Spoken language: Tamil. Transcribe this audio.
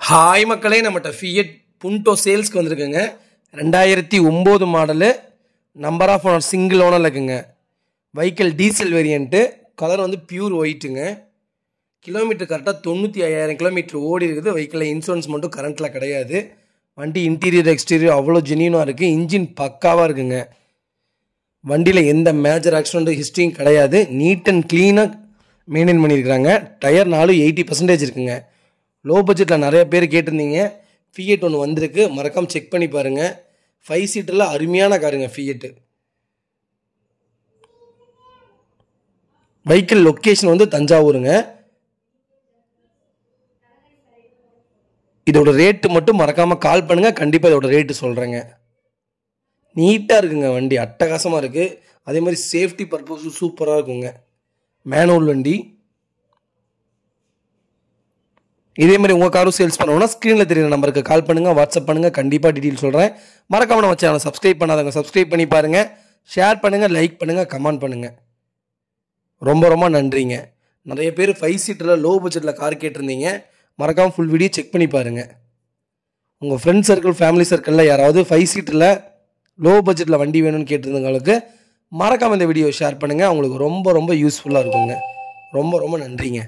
ஹாய் மக்களே, நம்மகிட்ட ஃபியட் புண்டோ சேல்ஸ்க்கு வந்திருக்குங்க. 2009 model, number of owner single ஓனரில் இருக்குங்க. வெஹிக்கிள் டீசல் வேரியண்ட்டு, கலர் வந்து பியூர் ஒயிட்டுங்க. கிலோமீட்டர் கரெக்டாக 95,000 கிலோமீட்டர் ஓடி இருக்குது. வெஹிக்கிளில் இன்சூரன்ஸ் மட்டும் கரண்ட்டில் கிடையாது. வண்டி இன்டீரியர் எக்ஸ்டீரியர் அவ்வளோ ஜெனியூனாக இருக்குது. இன்ஜின் பக்காவாக இருக்குங்க. வண்டியில் எந்த மேஜர் ஆக்சிடென்ட் ஹிஸ்ட்ரியும் கிடையாது. நீட் அண்ட் க்ளீனாக மெயின்டைன் பண்ணியிருக்கிறாங்க. டயர் 80% இருக்குங்க. லோ பட்ஜெட்டில் நிறைய பேர் கேட்டிருந்தீங்க. ஃபியட் ஒன்று வந்திருக்கு, மறக்காமல் செக் பண்ணி பாருங்கள். 5 சீட்டரில் அருமையான காருங்க ஃபியட்டு. வெஹிக்கிள் லொக்கேஷன் வந்து தஞ்சாவூருங்க. இதோட ரேட்டு மட்டும் மறக்காமல் கால் பண்ணுங்கள், கண்டிப்பாக இதோட ரேட்டு சொல்கிறேங்க. நீட்டாக இருக்குங்க வண்டி, அட்டகாசமாக இருக்குது. அதே மாதிரி சேஃப்டி பர்பஸும் சூப்பராக இருக்குங்க. மேனுவல் வண்டி. இதே மாதிரி உங்கள் காரும் சேல்ஸ் பண்ணணும்னா ஸ்க்ரீனில் தெரியுற நம்பருக்கு கால் பண்ணுங்கள், வாட்ஸ்அப் பண்ணுங்கள், கண்டிப்பாக டீட்டெயில் சொல்கிறேன். மறக்காம நம்ம சேனலை சப்ஸ்கிரைப் பண்ணாதவங்க சப்ஸ்கிரைப் பண்ணி பாருங்கள். ஷேர் பண்ணுங்கள், லைக் பண்ணுங்கள், கமெண்ட் பண்ணுங்கள். ரொம்ப ரொம்ப நன்றிங்க. நிறைய பேர் 5 சீட்டரில் லோ பட்ஜெட்டில் கார் கேட்டிருந்தீங்க. மறக்காமல் ஃபுல் வீடியோ செக் பண்ணி பாருங்கள். உங்கள் ஃப்ரெண்ட் சர்க்கிள், ஃபேமிலி சர்க்கிளில் யாராவது 5 சீட்டரில் லோ பட்ஜெட்டில் வண்டி வேணும்னு கேட்டிருந்தவங்களுக்கு மறக்காமல் இந்த வீடியோ ஷேர் பண்ணுங்கள். அவங்களுக்கு ரொம்ப ரொம்ப யூஸ்ஃபுல்லாக இருக்குங்க. ரொம்ப ரொம்ப நன்றிங்க.